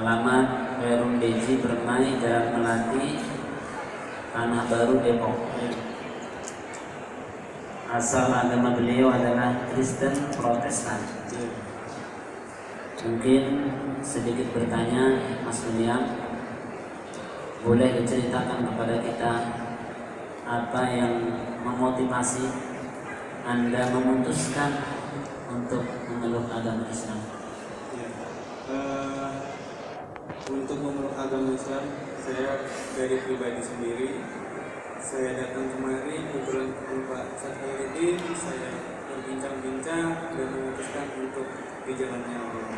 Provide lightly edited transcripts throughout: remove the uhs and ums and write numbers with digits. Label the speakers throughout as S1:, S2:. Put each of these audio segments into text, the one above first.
S1: Alamat Khairul Deji Permai, Jalan Melati, Tanah Baru, Depok. Asal agama beliau adalah Kristen Protestan. Mungkin sedikit bertanya, Mas William, boleh diceritakan kepada kita apa yang memotivasi Anda memutuskan untuk memeluk agama Islam?
S2: Untuk memeluk agama Islam, saya dari pribadi sendiri, saya datang kemari kebetulan Pak Ustaz Khairuddin, saya berbincang-bincang dan memutuskan untuk di jalannya Allah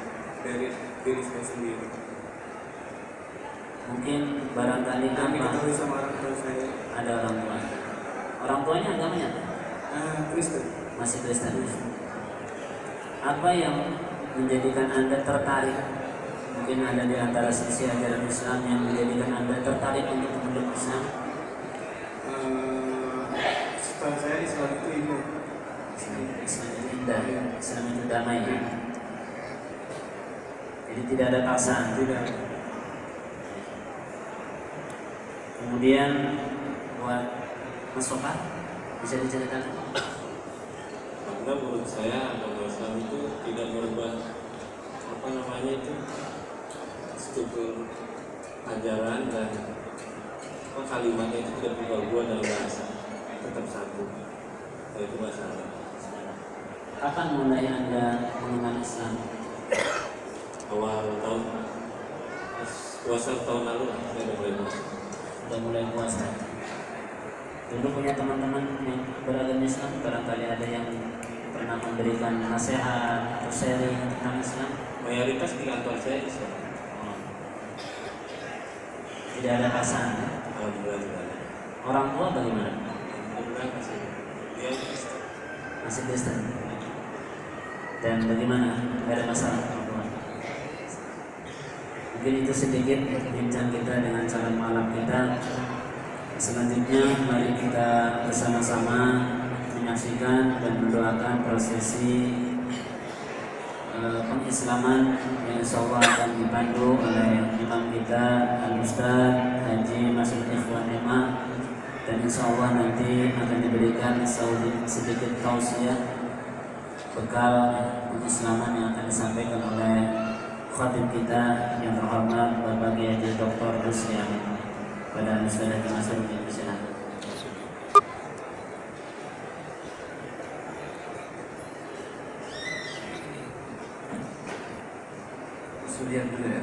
S2: dari diri saya sendiri.
S1: Mungkin barangkali
S2: Kami
S1: apa?
S2: ketahui sama orang tua saya.
S1: Ada orang tua. Orang tuanya agamanya
S2: Kristen.
S1: masih Kristen. Apa yang menjadikan Anda tertarik? Mungkin ada di antara sisi ajaran Islam yang menjadikan Anda tertarik untuk memeluk Islam.
S2: Setelah saya Islam itu indah.
S1: Islam itu indah, Islam itu damai. Jadi tidak ada paksaan.
S2: Tidak.
S1: Kemudian buat Mas Sofa, bisa diceritakan?
S3: Karena menurut saya agama Islam itu tidak merubah struktur ajaran dan kalimatnya itu tidak berubah dalam bahasa, tetap satu, yaitu bahasa Arab.
S1: Kapan mulai Anda mengenal Islam?
S3: Awal tahun puasa tahun lalu saya sudah mulai puasa.
S1: Sudah mulai puasa. Dulu punya teman-teman yang beragama Islam, barangkali ada yang pernah memberikan nasihat atau sharing tentang Islam.
S3: Mayoritas di kantor saya Islam.
S1: Tidak ada pasangan.
S3: Alhamdulillah tidak ada.
S1: Orang tua bagaimana?
S3: Alhamdulillah masih dia Kristen.
S1: Masih Kristen. Dan bagaimana? Tidak ada masalah orang tua. Mungkin itu sedikit bincang kita dengan calon malam kita. Selanjutnya mari kita bersama-sama menyaksikan dan mendoakan prosesi pengislaman yang insyaallah akan dipandu oleh imam kita Al-Ustaz Haji Masud Ikhwan Ema, dan insyaallah nanti akan diberikan sedikit tausiah bekal pengislaman yang akan disampaikan oleh khatib kita yang terhormat Bapak Kiai Dr. Rusya. Pada Ustaz Haji Masud, silakan.
S4: Lihat dulu ya.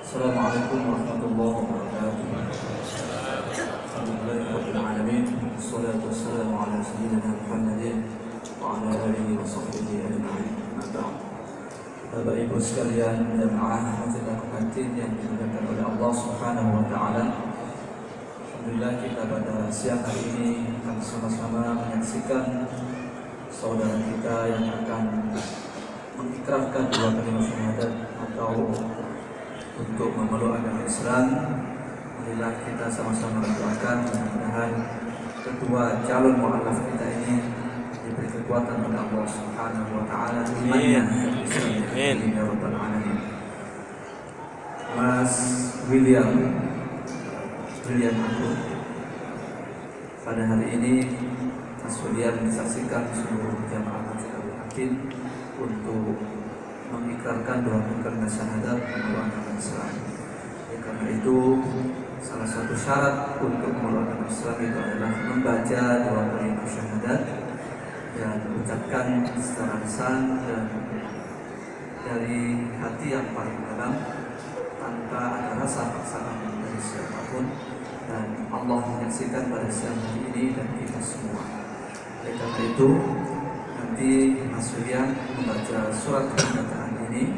S4: Assalamualaikum warahmatullahi wabarakatuh. Alhamdulillahirabbil alamin. Wassalatu wassalamu ala sayyidina Muhammadin wa ala alihi wa sahbihi ajma'in. Bapak Ibu sekalian, jamaah masjid Al-Qatin yang dimuliakan oleh Allah Subhanahu wa taala. Alhamdulillah kita pada siang hari ini akan sama-sama menyaksikan saudara kita yang akan mengikrarkan dua kalimat syahadat atau untuk memeluk agama Islam. Alhamdulillah kita sama-sama mendoakan mudah-mudahan kedua calon mu'alaf kita ini diberi kekuatan oleh Allah Subhanahu wa taala imannya. Amin ya rabbal alamin. Mas William aku pada hari ini Mas William disaksikan seluruh jamaah Masjid Al-Hakim untuk mengikrarkan dua kalimat syahadat memeluk agama Islam. Karena itu salah satu syarat untuk memeluk agama Islam itu adalah membaca dua kalimat syahadat dan mengucapkan secara lisan dan dari hati yang paling dalam tanpa ada rasa paksaan dari siapapun, dan Allah menyaksikan pada siang hari ini dan kita semua. Oleh karena itu nanti Mas William membaca surat pernyataan ini,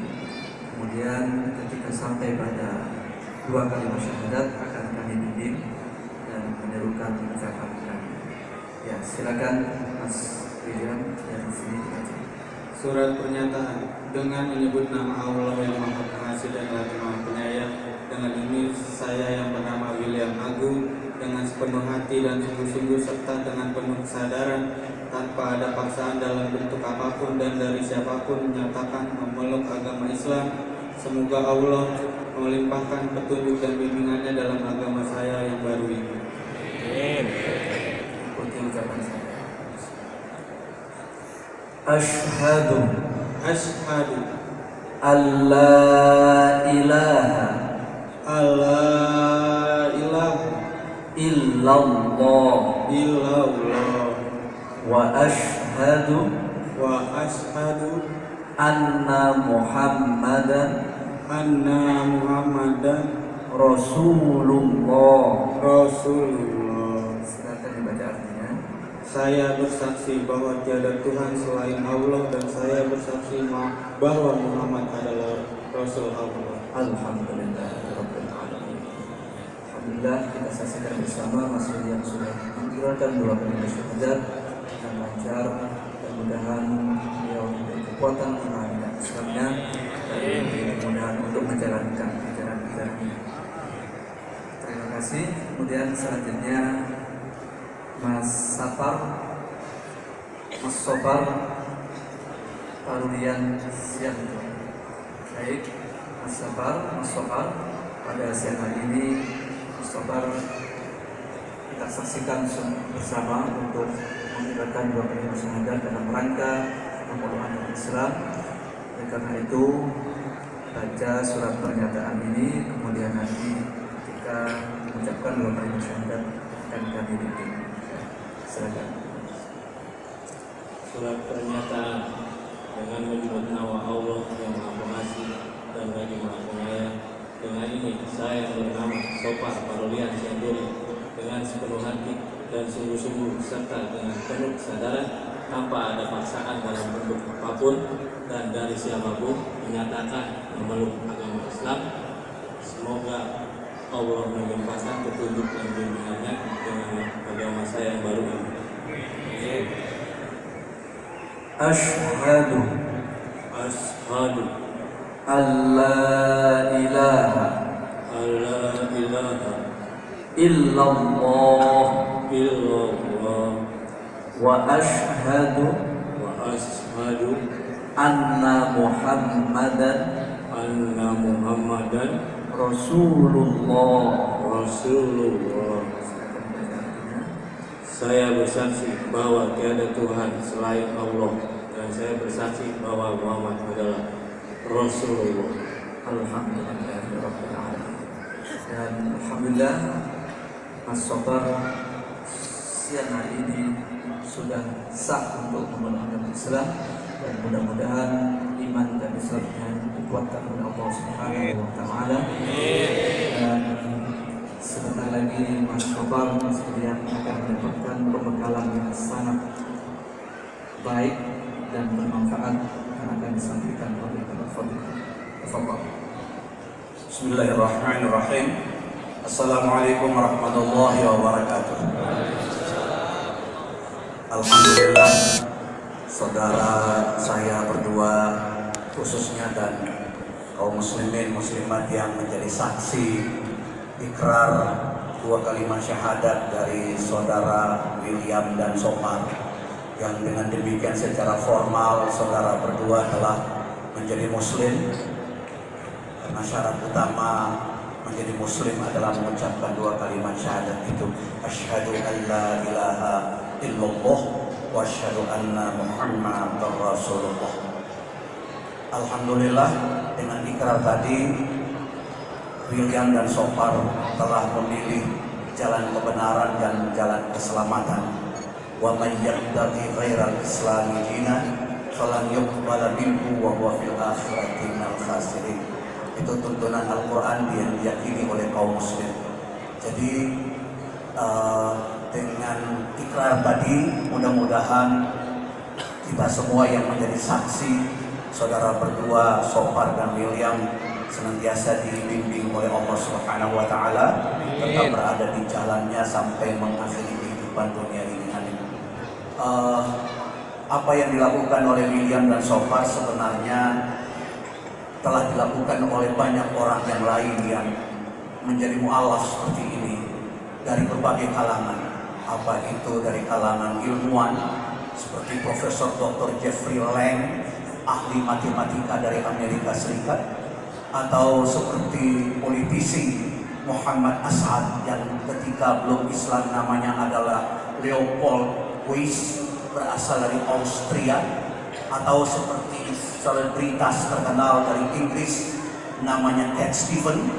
S4: kemudian ketika sampai pada dua kalimat syahadat akan kami bimbing dan menirukan ucapan. Ya, silakan Mas William dari sini dibaca.
S2: Surat pernyataan. Dengan menyebut nama Allah yang Maha Pengasih dan Maha Penyayang, Dengan ini saya yang bernama William Agung dengan sepenuh hati dan sungguh-sungguh serta dengan penuh kesadaran tanpa ada paksaan dalam bentuk apapun dan dari siapapun menyatakan memeluk agama Islam. Semoga Allah melimpahkan petunjuk dan bimbingannya dalam agama saya yang baru ini.
S4: Ikuti ucapan saya. Asyhadu alla ilaha illallah wa asyhadu anna Muhammadan Rasulullah. Silakan dibaca artinya.
S2: Saya bersaksi bahwa tiada Tuhan selain Allah dan saya bersaksi bahwa Muhammad adalah Rasul Allah.
S4: Alhamdulillahirabbil alamin. Alhamdulillah, kita saksikan bersama Mas yang sudah mengerjakan dua kalimat syahadat dengan lancar, dan mudah-mudahan beliau diberi kekuatan menjalankan Islamnya dan mudah-mudahan untuk menjalankan ajaran-ajarannya. Terima kasih. Kemudian selanjutnya Mas Sofar Parulian siang. Baik, Mas Sofar pada siang hari ini Mas Sofar kita saksikan bersama untuk mengibarkan dua kalimat syahadat dalam rangka pemeluk Islam. Dan karena itu baca surat pernyataan ini, kemudian nanti ketika mengucapkan dua kalimat syahadat akan kami bimbing. Silakan.
S3: Surat pernyataan dengan menyebut nama Allah yang Maha Pengasih dan lagi Maha Penyayang. Dengan ini saya yang bernama Sofar Parulian Sianduri dengan sepenuh hati dan sungguh-sungguh serta dengan penuh kesadaran tanpa ada paksaan dalam bentuk apapun dan dari siapapun menyatakan memeluk agama Islam. Semoga Allah melimpahkan petunjuk dan bimbingannya dengan agama saya yang baru ini.
S4: Asyhadu alla ilaha illallah wa asyhadu anna Muhammadan Rasulullah.
S3: Saya bersaksi bahwa tiada Tuhan selain Allah dan saya bersaksi bahwa Muhammad adalah Rasulullah.
S4: Alhamdulillahirabbil alamin. Dan alhamdulillah Mas Sofar siang hari ini sudah sah untuk memeluk Islam, dan mudah-mudahan iman dan Islamnya dikuatkan oleh Allah Subhanahu wa taala. Dan sebentar lagi Mas Sofar sekalian akan mendapatkan pembekalan yang sangat baik dan bermanfaat yang akan disampaikan oleh Bapak Fadil.
S5: Bismillahirrahmanirrahim. Assalamualaikum warahmatullahi wabarakatuh. Alhamdulillah, saudara saya berdua khususnya dan kaum muslimin muslimat yang menjadi saksi ikrar dua kalimat syahadat dari saudara William dan Sofar, yang dengan demikian secara formal saudara berdua telah menjadi muslim. Karena syarat utama menjadi muslim adalah mengucapkan dua kalimat syahadat itu, asyhadu an la ilaha illallah wa asyhadu anna Muhammadar Rasulullah. Alhamdulillah, dengan ikrar tadi William dan Sofar telah memilih jalan kebenaran dan jalan keselamatan. Wa may yabtaghi ghairal islami dinan falan yuqbala minhu wa huwa fil akhirati minal khasirin. Itu tuntunan Al-Quran yang diyakini oleh kaum muslim. Jadi dengan ikrar tadi mudah-mudahan kita semua yang menjadi saksi saudara berdua Sofar dan William senantiasa dibimbing oleh Allah Subhanahu wa taala, tetap berada di jalannya sampai mengakhiri kehidupan dunia ini. Apa yang dilakukan oleh William dan Sofar sebenarnya telah dilakukan oleh banyak orang yang lain yang menjadi mu'alaf seperti ini dari berbagai kalangan, apa itu dari kalangan ilmuwan seperti Profesor Dr. Jeffrey Lang, ahli matematika dari Amerika Serikat, atau seperti politisi Muhammad As'ad yang ketika belum Islam namanya adalah Leopold Weiss, berasal dari Austria, atau seperti selebritas terkenal dari Inggris namanya Cat Stevens,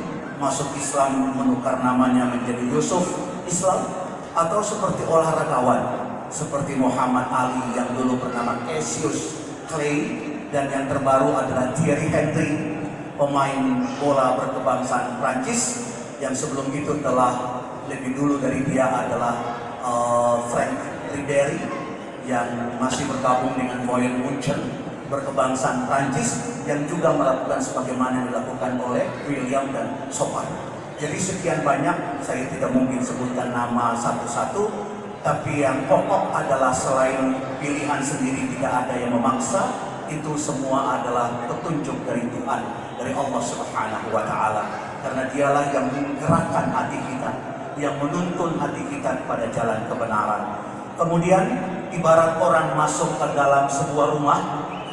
S5: masuk Islam menukar namanya menjadi Yusuf Islam, atau seperti olahragawan seperti Muhammad Ali yang dulu bernama Cassius Clay, dan yang terbaru adalah Thierry Henry, pemain bola berkebangsaan Prancis, yang sebelum itu telah lebih dulu dari dia adalah Frank Ribéry yang masih bergabung dengan Bayern Munchen berkebangsaan Prancis, yang juga melakukan sebagaimana yang dilakukan oleh William dan Chopin. Jadi sekian banyak, saya tidak mungkin sebutkan nama satu-satu, tapi yang pokok adalah selain pilihan sendiri tidak ada yang memaksa, itu semua adalah petunjuk dari Tuhan, dari Allah Subhanahu wa Ta'ala, karena dialah yang menggerakkan hati kita, yang menuntun hati kita kepada jalan kebenaran. Kemudian ibarat orang masuk ke dalam sebuah rumah,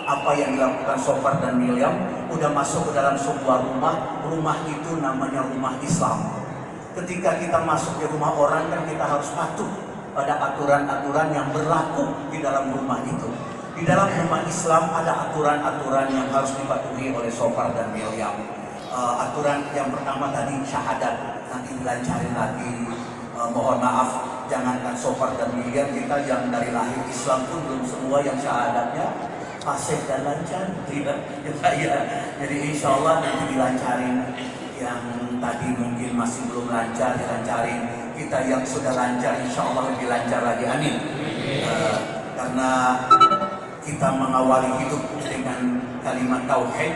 S5: apa yang dilakukan Sofar dan William, udah masuk ke dalam sebuah rumah, rumah itu namanya rumah Islam. Ketika kita masuk ke rumah orang kan kita harus patuh pada aturan-aturan yang berlaku di dalam rumah itu. Di dalam rumah Islam ada aturan-aturan yang harus dipatuhi oleh Sofar dan William. Aturan yang pertama tadi syahadat, nanti dilancarin lagi. Mohon maaf, jangankan Sofar dan William, kita yang dari lahir Islam pun belum semua yang syahadatnya fasih dan lancar, ya. Jadi insya Allah nanti dilancarin. Yang tadi mungkin masih belum lancar, dilancarin. Kita yang sudah lancar, insya Allah lebih lancar lagi, amin. Karena kita mengawali hidup dengan kalimat tauhid,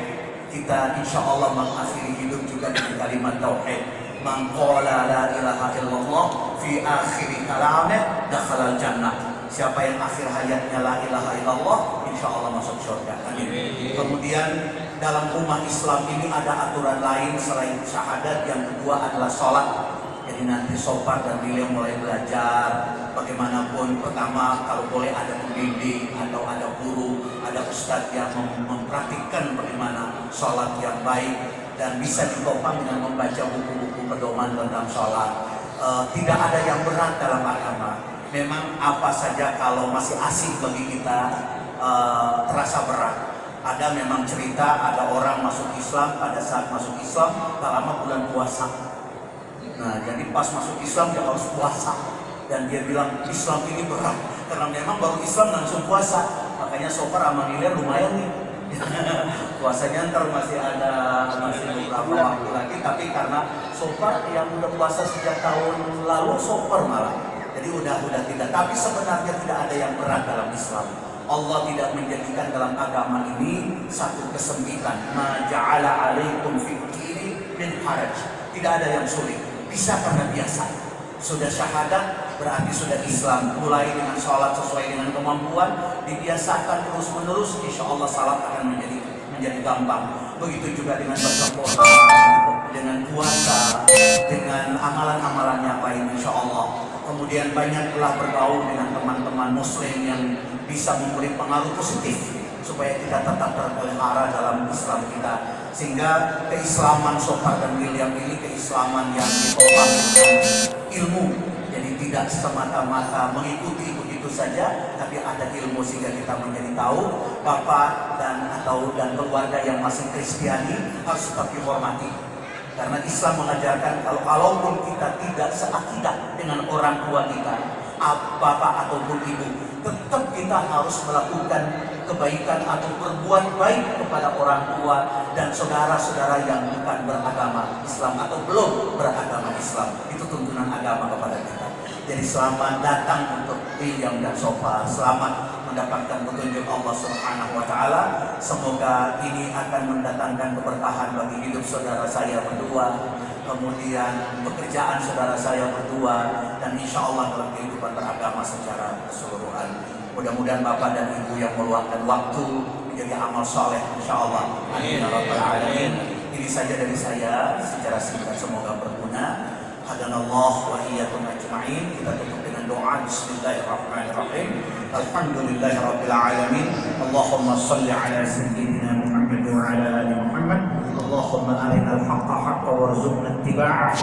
S5: kita insya Allah mengakhiri hidup juga dengan kalimat tauhid. Man qala la ilaha illallah fi akhiri kalamih dakhalal jannah. Siapa yang akhir hayatnya la ilaha illallah, insya Allah masuk surga. Amin. Kemudian dalam rumah Islam ini ada aturan lain selain syahadat. Yang kedua adalah sholat. Jadi nanti Sofar dan William mulai belajar. Bagaimanapun pertama kalau boleh ada pembimbing atau ada guru, ada ustadz yang mempraktikkan bagaimana sholat yang baik, dan bisa ditopang dengan membaca buku-buku pedoman tentang sholat. Tidak ada yang berat dalam agama. Memang apa saja kalau masih asing bagi kita terasa berat. Ada memang cerita, ada orang masuk Islam, pada saat masuk Islam tak lama bulan puasa. Nah, jadi pas masuk Islam dia harus puasa, dan dia bilang Islam ini berat karena memang baru Islam langsung puasa. Makanya Sofar sama William lumayan nih. Puasanya ntar masih beberapa waktu lagi, tapi karena Sofar yang udah puasa sejak tahun lalu, Sofar malah. Jadi udah tidak. Tapi sebenarnya tidak ada yang berat dalam Islam. Allah tidak menjadikan dalam agama ini satu kesempitan. Ma ja'ala 'alaikum fid-dini min haraj. Tidak ada yang sulit. Bisa karena biasa. Sudah syahadat berarti sudah Islam. Mulai dengan sholat sesuai dengan kemampuan, dibiasakan terus menerus, insya Allah salat akan menjadi gampang. Begitu juga dengan baca Quran, dengan puasa, dengan amalan-amalan yang lain, insya Allah. Kemudian banyaklah bergaul dengan teman-teman Muslim yang bisa memberi pengaruh positif supaya kita tetap terpelihara dalam Islam kita. Sehingga keislaman Sofar dan William ini keislaman yang ditopang dengan ilmu. Jadi tidak semata-mata mengikuti begitu saja, tapi ada ilmu sehingga kita menjadi tahu bapak dan keluarga yang masih Kristiani harus tetap dihormati. Karena Islam mengajarkan kalaupun kita tidak seakidah dengan orang tua kita, bapak ataupun ibu, tetap kita harus melakukan kebaikan atau berbuat baik kepada orang tua dan saudara-saudara yang bukan beragama Islam atau belum beragama Islam. Itu tuntunan agama kepada kita. Jadi selamat datang untuk William dan Sofar. Selamat mendapatkan petunjuk Allah Subhanahu wa Ta'ala. Semoga ini akan mendatangkan keberkahan bagi hidup saudara saya berdua, kemudian pekerjaan saudara saya berdua, dan insya Allah dalam kehidupan beragama secara keseluruhan. Mudah-mudahan Bapak dan Ibu yang meluangkan waktu menjadi amal soleh, insya Allah. Amin. Ini saja dari saya secara singkat, semoga berguna. Hadanallah wa iyyakum ajma'in. Kita tutup dengan doa bismillahirrahmanirrahim. Alhamdulillahirabbil alamin. Allahumma shalli ala sayyidina Muhammad wa ala ali Muhammad. Allahumma arinal haqqa haqqan warzuqna ittiba'ah.